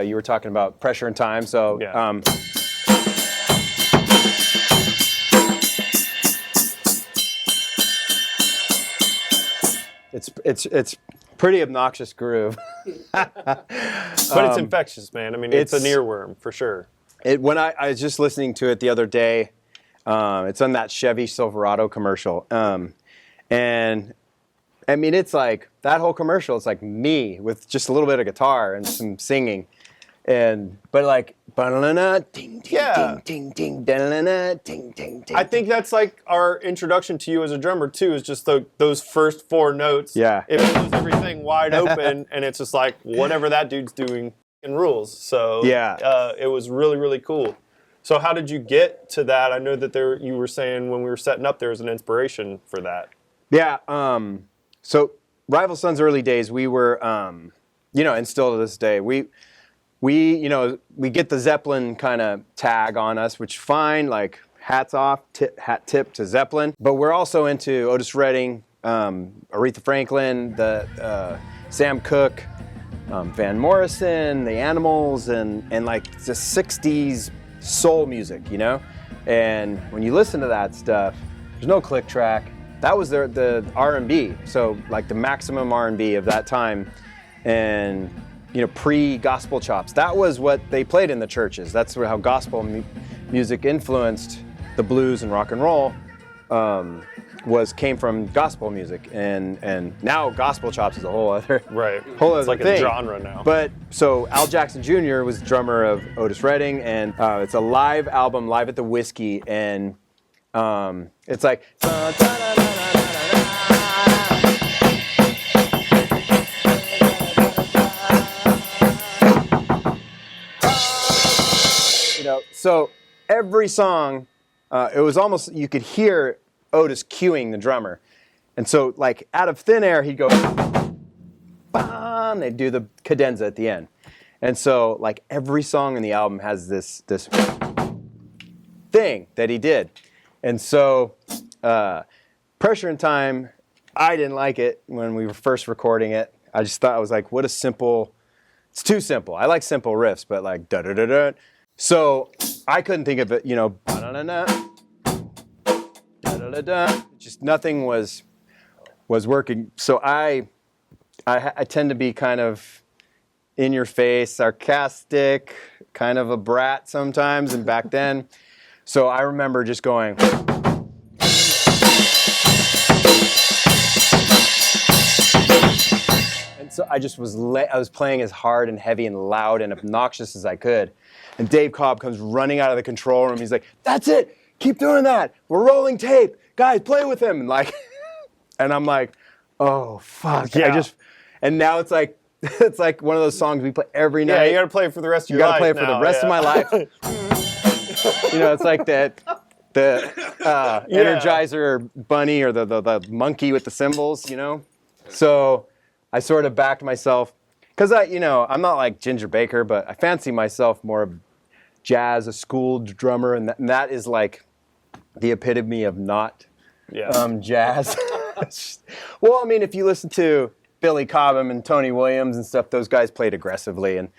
you were talking about pressure and time. So Yeah. It's pretty obnoxious groove. But it's infectious, man. I mean, it's an earworm for sure. When I was just listening to it the other day, it's on that Chevy Silverado commercial, and I mean, it's like that whole commercial. It's like me with just a little bit of guitar and some singing, but like ding ding Yeah. ding ding ding ding ding ding. I think that's like our introduction to you as a drummer too. Is just those first 4 notes. Yeah. It blows everything wide open, and it's just like whatever that dude's doing in rules. So yeah, it was really, really cool. So how did you get to that? I know that you were saying when we were setting up there was an inspiration for that. Yeah. So Rival Sons early days, we were, and still to this day, we get the Zeppelin kind of tag on us, which fine, like hats off, hat tip to Zeppelin. But we're also into Otis Redding, Aretha Franklin, the Sam Cooke, Van Morrison, the Animals, and like the 60s soul music, And when you listen to that stuff, there's no click track. That was the R&B, so like the maximum R&B of that time, and pre-gospel chops. That was what they played in the churches. That's how gospel music influenced the blues and rock and roll. Came from gospel music, and now gospel chops is a whole other It's like thing. A genre now. But so Al Jackson Jr. was drummer of Otis Redding, and it's a live album, Live at the Whiskey, and it's like so every song, it was almost, you could hear Otis cueing the drummer. And so like out of thin air, he'd go, bam, they'd do the cadenza at the end. And so like every song in the album has this thing that he did. And so Pressure and Time, I didn't like it when we were first recording it. I just thought, I was like, it's too simple. I like simple riffs, but like da-da-da-da. So I couldn't think of it, ba-da-da-da, da-da-da-da. Just nothing was working. So I tend to be kind of in your face, sarcastic, kind of a brat sometimes, and back then. So I remember just going. And so I just I was playing as hard and heavy and loud and obnoxious as I could. And Dave Cobb comes running out of the control room. He's like, "That's it. Keep doing that. We're rolling tape. Guys, play with him." And and I'm like, "Oh, fuck." Yeah. And now it's like one of those songs we play every night. Yeah, you got to play it for the rest of your life. You got to play it for the rest of my life. It's like the Energizer bunny or the monkey with the cymbals, So I sort of backed myself because I'm not like Ginger Baker, but I fancy myself more of jazz, a schooled drummer, and that is like the epitome of not jazz. Well, I mean, if you listen to Billy Cobham and Tony Williams and stuff, those guys played aggressively, and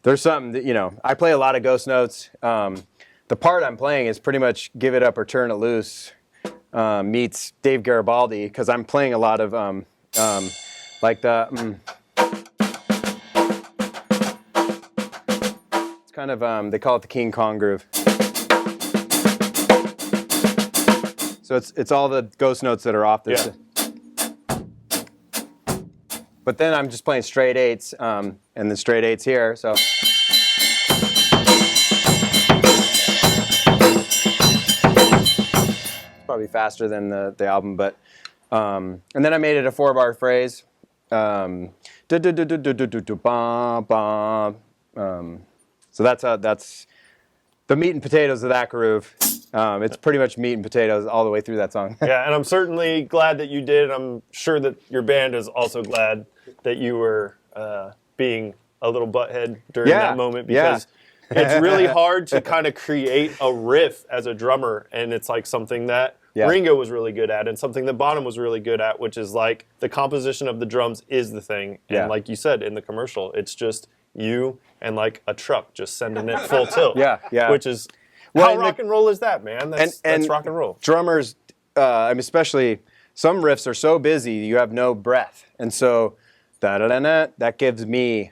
there's something that, I play a lot of ghost notes. The part I'm playing is pretty much Give It Up or Turn It Loose meets Dave Garibaldi, because I'm playing a lot of like the it's kind of they call it the King Kong groove. So it's all the ghost notes that are off this. Yeah. But then I'm just playing straight eights, and the straight eights here, so. It's probably faster than the album, but, and then I made it a 4-bar phrase. So that's the meat and potatoes of that groove. It's pretty much meat and potatoes all the way through that song. Yeah, and I'm certainly glad that you did. I'm sure that your band is also glad that you were being a little butthead during that moment, because it's really hard to kind of create a riff as a drummer, and it's like something that Ringo was really good at and something that Bonham was really good at, which is like the composition of the drums is the thing. And like you said in the commercial, it's just you and like a truck just sending it full tilt. Yeah. Which is how rock and roll is that, man? That's rock and roll. Drummers, I mean, especially some riffs are so busy you have no breath, and so that gives me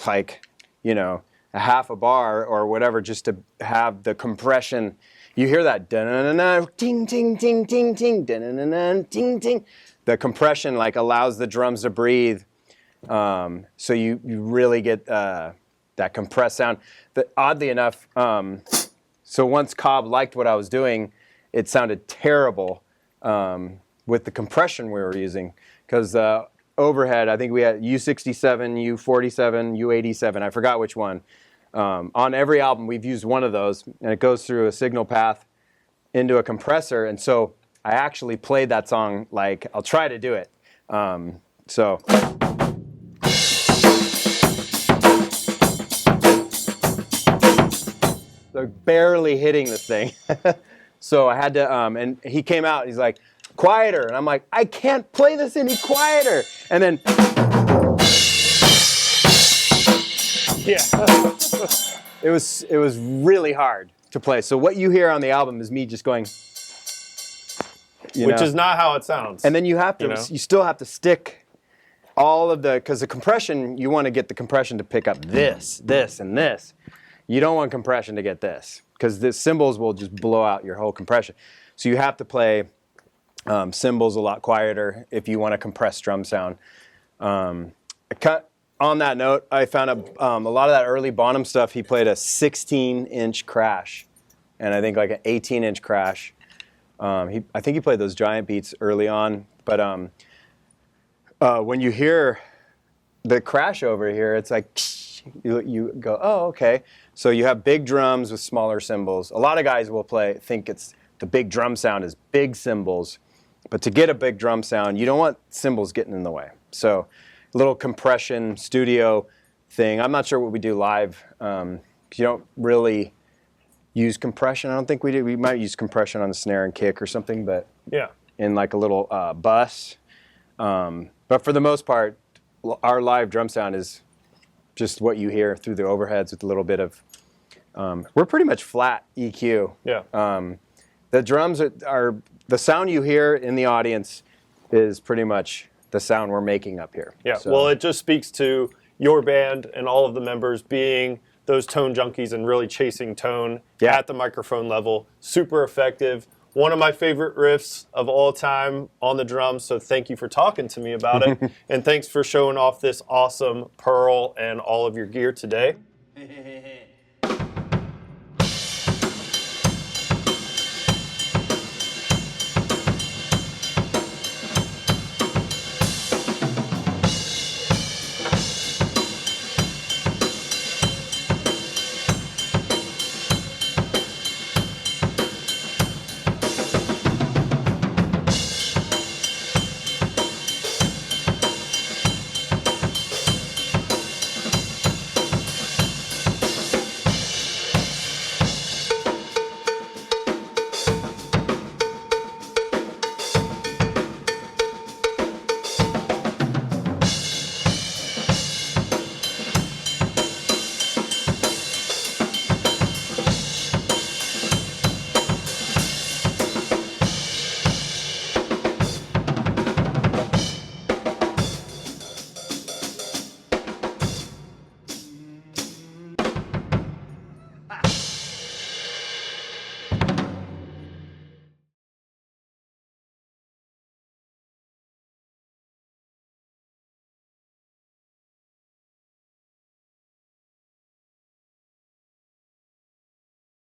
like, you know, a half a bar or whatever just to have the compression. You hear that ding ting ting ting ting ting ting. The compression like allows the drums to breathe, so you really get that compressed sound. But oddly enough, so once Cobb liked what I was doing, it sounded terrible with the compression we were using, because overhead, I think we had U67, U47, U87, I forgot which one. On every album, we've used one of those, and it goes through a signal path into a compressor, and so I actually played that song, like, I'll try to do it. So they're barely hitting this thing. So I had to, and he came out, and he's like, quieter, and I'm like, I can't play this any quieter. And then, it was really hard to play. So what you hear on the album is me just going, which is not how it sounds. And then you have to, you still have to stick all of the, because the compression, you want to get the compression to pick up this, and this. You don't want compression to get this, because the cymbals will just blow out your whole compression. So you have to play cymbals a lot quieter if you want a compressed drum sound. On that note, I found a lot of that early Bonham stuff, he played a 16-inch crash, and I think like an 18-inch crash. I think he played those giant beats early on, but when you hear the crash over here, it's like, you go, oh, okay. So you have big drums with smaller cymbals. A lot of guys will think it's the big drum sound is big cymbals, but to get a big drum sound, you don't want cymbals getting in the way. So a little compression studio thing. I'm not sure what we do live, because you don't really use compression. I don't think we do. We might use compression on the snare and kick or something, but in like a little bus. But for the most part, our live drum sound is just what you hear through the overheads with a little bit of, we're pretty much flat EQ. The drums are the sound you hear in the audience is pretty much the sound we're making up here. Well, it just speaks to your band and all of the members being those tone junkies and really chasing tone at the microphone level. Super effective. One of my favorite riffs of all time on the drums, so thank you for talking to me about it. And thanks for showing off this awesome Pearl and all of your gear today.